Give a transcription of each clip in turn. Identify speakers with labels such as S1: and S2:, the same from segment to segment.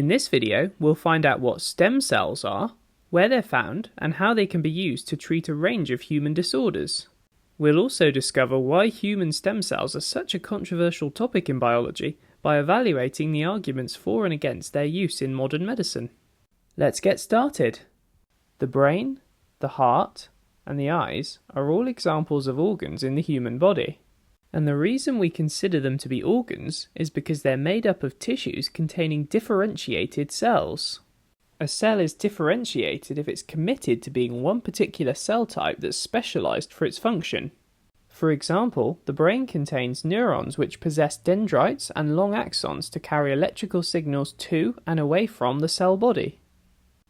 S1: In this video, we'll find out what stem cells are, where they're found, and how they can be used to treat a range of human disorders. We'll also discover why human stem cells are such a controversial topic in biology by evaluating the arguments for and against their use in modern medicine. Let's get started. The brain, the heart, and the eyes are all examples of organs in the human body. And the reason we consider them to be organs is because they're made up of tissues containing differentiated cells. A cell is differentiated if it's committed to being one particular cell type that's specialized for its function. For example, the brain contains neurons which possess dendrites and long axons to carry electrical signals to and away from the cell body.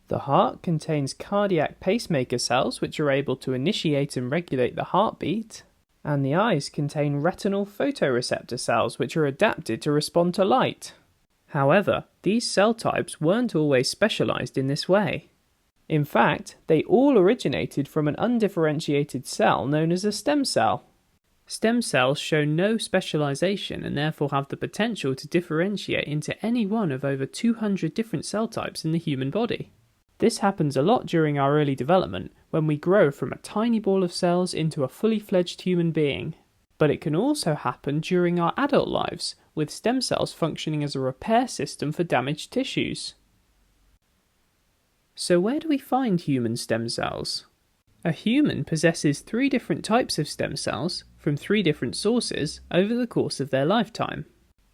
S1: The heart contains cardiac pacemaker cells which are able to initiate and regulate the heartbeat. And the eyes contain retinal photoreceptor cells which are adapted to respond to light. However, these cell types weren't always specialized in this way. In fact, they all originated from an undifferentiated cell known as a stem cell. Stem cells show no specialization and therefore have the potential to differentiate into any one of over 200 different cell types in the human body. This happens a lot during our early development, when we grow from a tiny ball of cells into a fully fledged human being. But it can also happen during our adult lives, with stem cells functioning as a repair system for damaged tissues. So where do we find human stem cells? A human possesses 3 different types of stem cells from 3 different sources over the course of their lifetime.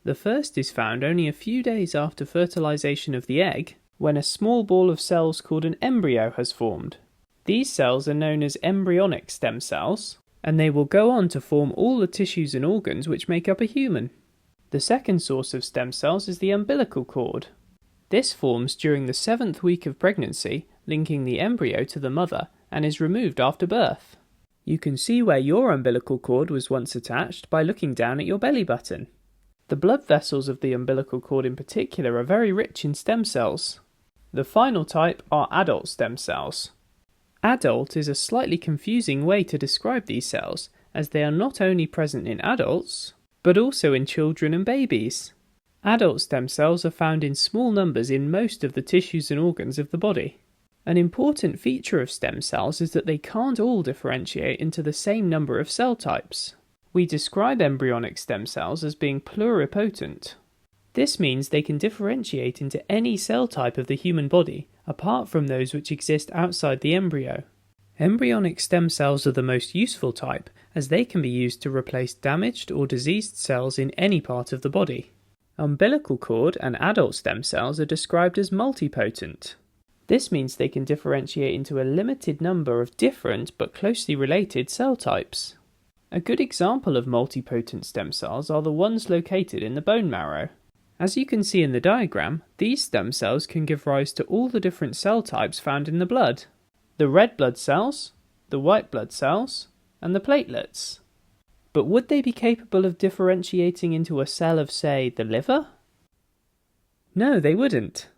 S1: The first is found only a few days after fertilization of the egg, when a small ball of cells called an embryo has formed. These cells are known as embryonic stem cells, and they will go on to form all the tissues and organs which make up a human. The second source of stem cells is the umbilical cord. This forms during the 7th week of pregnancy, linking the embryo to the mother, and is removed after birth. You can see where your umbilical cord was once attached by looking down at your belly button. The blood vessels of the umbilical cord in particular are very rich in stem cells. The final type are adult stem cells. Adult is a slightly confusing way to describe these cells, as they are not only present in adults, but also in children and babies. Adult stem cells are found in small numbers in most of the tissues and organs of the body. An important feature of stem cells is that they can't all differentiate into the same number of cell types. We describe embryonic stem cells as being pluripotent. This means they can differentiate into any cell type of the human body, apart from those which exist outside the embryo. Embryonic stem cells are the most useful type, as they can be used to replace damaged or diseased cells in any part of the body. Umbilical cord and adult stem cells are described as multipotent. This means they can differentiate into a limited number of different but closely related cell types. A good example of multipotent stem cells are the ones located in the bone marrow. As you can see in the diagram, these stem cells can give rise to all the different cell types found in the blood. The red blood cells, the white blood cells, and the platelets. But would they be capable of differentiating into a cell of, say, the liver? No, they wouldn't.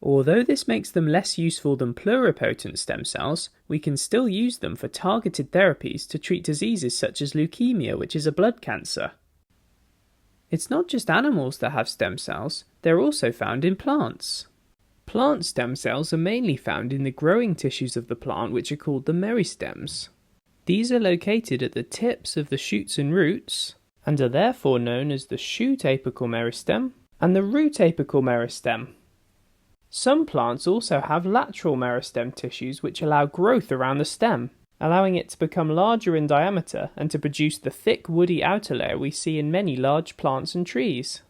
S1: Although this makes them less useful than pluripotent stem cells, we can still use them for targeted therapies to treat diseases such as leukemia, which is a blood cancer. It's not just animals that have stem cells, they're also found in plants. Plant stem cells are mainly found in the growing tissues of the plant, which are called the meristems. These are located at the tips of the shoots and roots, and are therefore known as the shoot apical meristem and the root apical meristem. Some plants also have lateral meristem tissues which allow growth around the stem, allowing it to become larger in diameter and to produce the thick woody outer layer we see in many large plants and trees.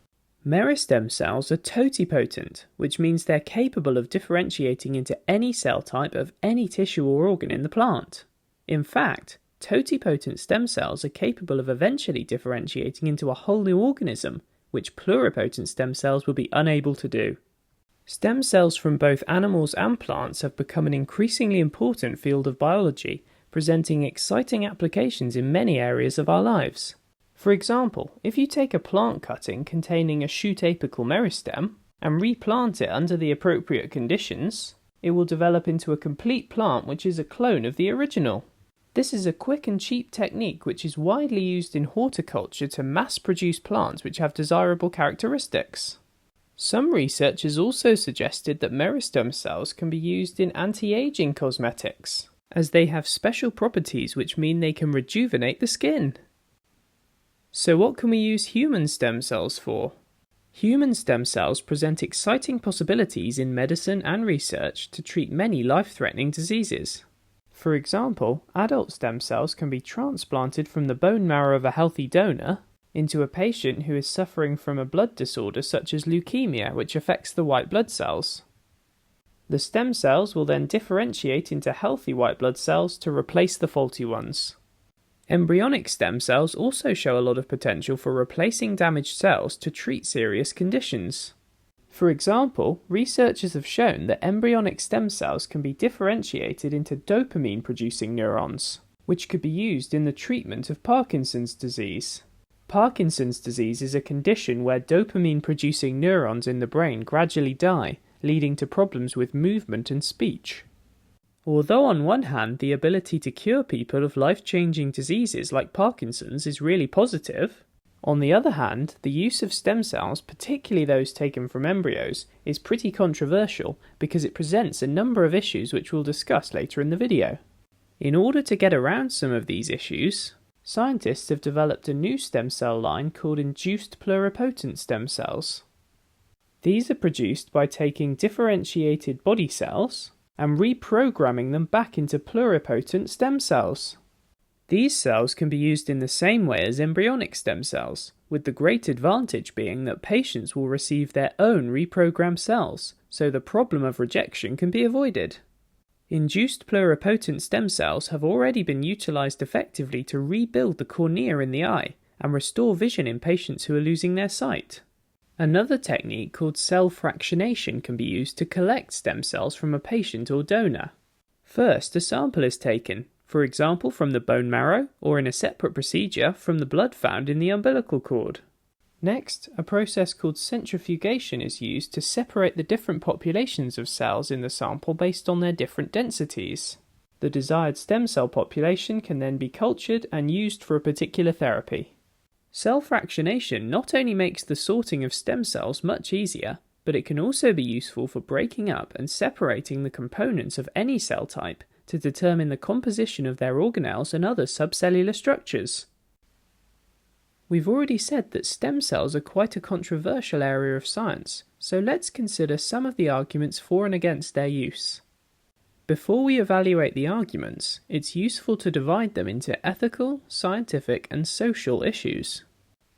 S1: Meristem cells are totipotent, which means they're capable of differentiating into any cell type of any tissue or organ in the plant. In fact, totipotent stem cells are capable of eventually differentiating into a whole new organism, which pluripotent stem cells would be unable to do. Stem cells from both animals and plants have become an increasingly important field of biology, presenting exciting applications in many areas of our lives. For example, if you take a plant cutting containing a shoot apical meristem and replant it under the appropriate conditions, it will develop into a complete plant which is a clone of the original. This is a quick and cheap technique which is widely used in horticulture to mass produce plants which have desirable characteristics. Some research has also suggested that meristem cells can be used in anti-aging cosmetics, as they have special properties which mean they can rejuvenate the skin. So what can we use human stem cells for? Human stem cells present exciting possibilities in medicine and research to treat many life-threatening diseases. For example, adult stem cells can be transplanted from the bone marrow of a healthy donor into a patient who is suffering from a blood disorder such as leukemia, which affects the white blood cells. The stem cells will then differentiate into healthy white blood cells to replace the faulty ones. Embryonic stem cells also show a lot of potential for replacing damaged cells to treat serious conditions. For example, researchers have shown that embryonic stem cells can be differentiated into dopamine-producing neurons, which could be used in the treatment of Parkinson's disease. Parkinson's disease is a condition where dopamine-producing neurons in the brain gradually die, leading to problems with movement and speech. Although on one hand the ability to cure people of life-changing diseases like Parkinson's is really positive, on the other hand, the use of stem cells, particularly those taken from embryos, is pretty controversial because it presents a number of issues which we'll discuss later in the video. In order to get around some of these issues, scientists have developed a new stem cell line called induced pluripotent stem cells. These are produced by taking differentiated body cells and reprogramming them back into pluripotent stem cells. These cells can be used in the same way as embryonic stem cells, with the great advantage being that patients will receive their own reprogrammed cells, so the problem of rejection can be avoided. Induced pluripotent stem cells have already been utilized effectively to rebuild the cornea in the eye and restore vision in patients who are losing their sight. Another technique called cell fractionation can be used to collect stem cells from a patient or donor. First, a sample is taken, for example from the bone marrow, or in a separate procedure from the blood found in the umbilical cord. Next, a process called centrifugation is used to separate the different populations of cells in the sample based on their different densities. The desired stem cell population can then be cultured and used for a particular therapy. Cell fractionation not only makes the sorting of stem cells much easier, but it can also be useful for breaking up and separating the components of any cell type to determine the composition of their organelles and other subcellular structures. We've already said that stem cells are quite a controversial area of science, so let's consider some of the arguments for and against their use. Before we evaluate the arguments, it's useful to divide them into ethical, scientific, and social issues.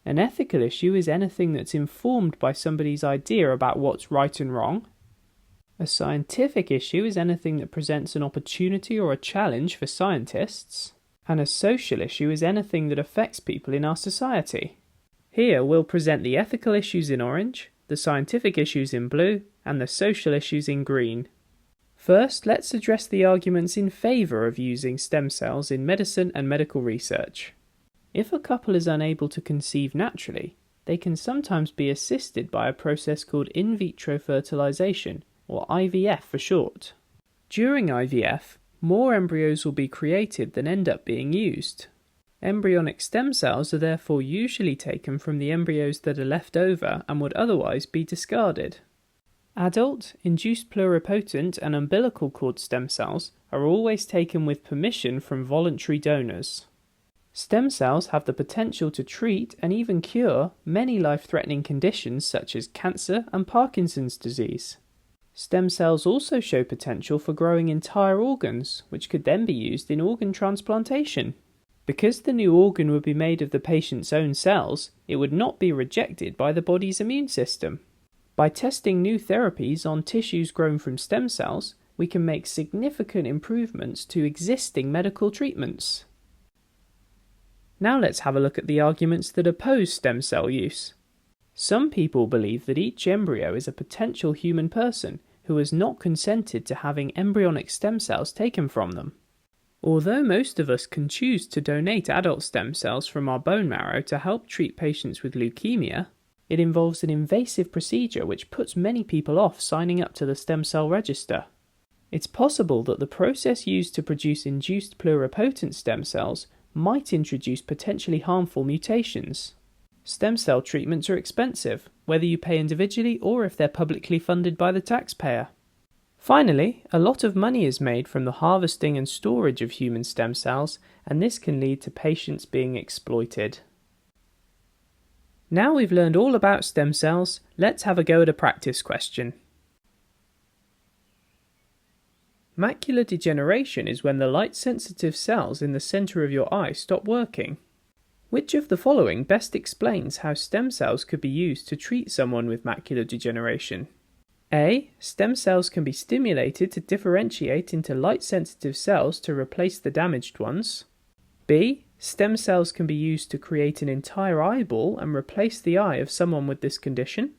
S1: An ethical issue is anything that's informed by somebody's idea about what's right and wrong. A scientific issue is anything that presents an opportunity or a challenge for scientists. And a social issue is anything that affects people in our society. Here we'll present the ethical issues in orange, the scientific issues in blue, and the social issues in green. First, let's address the arguments in favour of using stem cells in medicine and medical research. If a couple is unable to conceive naturally, they can sometimes be assisted by a process called in vitro fertilization, or IVF for short. During IVF, more embryos will be created than end up being used. Embryonic stem cells are therefore usually taken from the embryos that are left over and would otherwise be discarded. Adult, induced pluripotent and umbilical cord stem cells are always taken with permission from voluntary donors. Stem cells have the potential to treat and even cure many life-threatening conditions such as cancer and Parkinson's disease. Stem cells also show potential for growing entire organs, which could then be used in organ transplantation. Because the new organ would be made of the patient's own cells, it would not be rejected by the body's immune system. By testing new therapies on tissues grown from stem cells, we can make significant improvements to existing medical treatments. Now let's have a look at the arguments that oppose stem cell use. Some people believe that each embryo is a potential human person who has not consented to having embryonic stem cells taken from them. Although most of us can choose to donate adult stem cells from our bone marrow to help treat patients with leukemia, it involves an invasive procedure which puts many people off signing up to the stem cell register. It's possible that the process used to produce induced pluripotent stem cells might introduce potentially harmful mutations. Stem cell treatments are expensive, whether you pay individually or if they're publicly funded by the taxpayer. Finally, a lot of money is made from the harvesting and storage of human stem cells, and this can lead to patients being exploited. Now we've learned all about stem cells, let's have a go at a practice question. Macular degeneration is when the light-sensitive cells in the centre of your eye stop working. Which of the following best explains how stem cells could be used to treat someone with macular degeneration? A. Stem cells can be stimulated to differentiate into light-sensitive cells to replace the damaged ones. B. Stem cells can be used to create an entire eyeball and replace the eye of someone with this condition.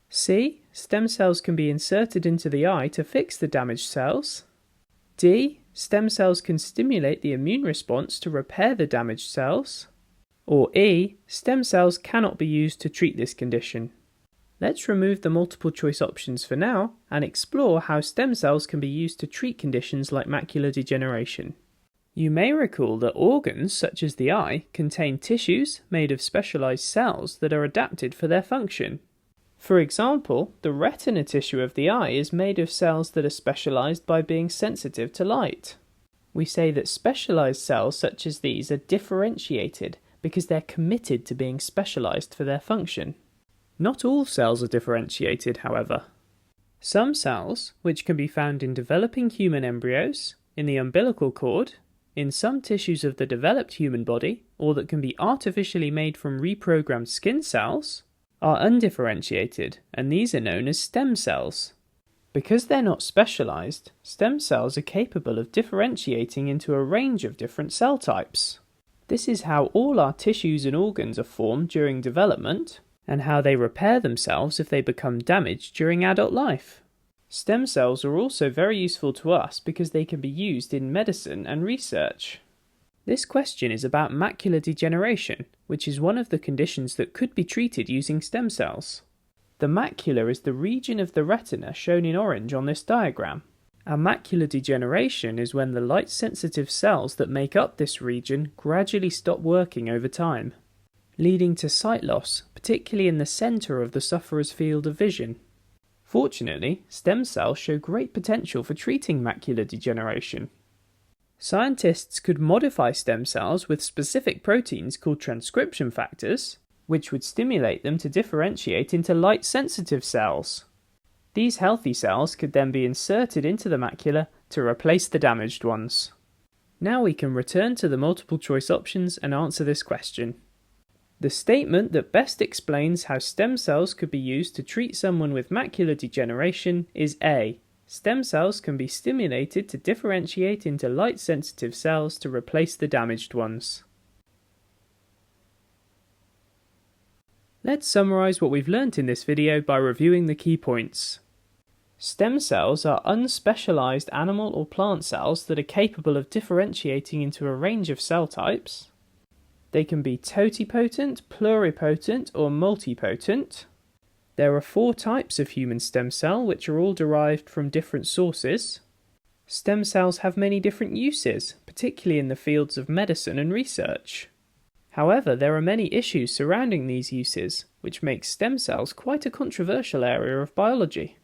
S1: C. Stem cells can be inserted into the eye to fix the damaged cells. D. Stem cells can stimulate the immune response to repair the damaged cells. Or E. Stem cells cannot be used to treat this condition. Let's remove the multiple choice options for now and explore how stem cells can be used to treat conditions like macular degeneration. You may recall that organs, such as the eye, contain tissues made of specialized cells that are adapted for their function. For example, the retina tissue of the eye is made of cells that are specialized by being sensitive to light. We say that specialized cells such as these are differentiated because they're committed to being specialized for their function. Not all cells are differentiated, however. Some cells, which can be found in developing human embryos, in the umbilical cord, in some tissues of the developed human body, or that can be artificially made from reprogrammed skin cells, are undifferentiated, and these are known as stem cells. Because they're not specialized, stem cells are capable of differentiating into a range of different cell types. This is how all our tissues and organs are formed during development, and how they repair themselves if they become damaged during adult life. Stem cells are also very useful to us because they can be used in medicine and research. This question is about macular degeneration, which is one of the conditions that could be treated using stem cells. The macula is the region of the retina shown in orange on this diagram. A macular degeneration is when the light-sensitive cells that make up this region gradually stop working over time, leading to sight loss, particularly in the centre of the sufferer's field of vision. Fortunately, stem cells show great potential for treating macular degeneration. Scientists could modify stem cells with specific proteins called transcription factors, which would stimulate them to differentiate into light-sensitive cells. These healthy cells could then be inserted into the macula to replace the damaged ones. Now we can return to the multiple choice options and answer this question. The statement that best explains how stem cells could be used to treat someone with macular degeneration is A. Stem cells can be stimulated to differentiate into light-sensitive cells to replace the damaged ones. Let's summarize what we've learnt in this video by reviewing the key points. Stem cells are unspecialized animal or plant cells that are capable of differentiating into a range of cell types. They can be totipotent, pluripotent, or multipotent. There are 4 types of human stem cell, which are all derived from different sources. Stem cells have many different uses, particularly in the fields of medicine and research. However, there are many issues surrounding these uses, which makes stem cells quite a controversial area of biology.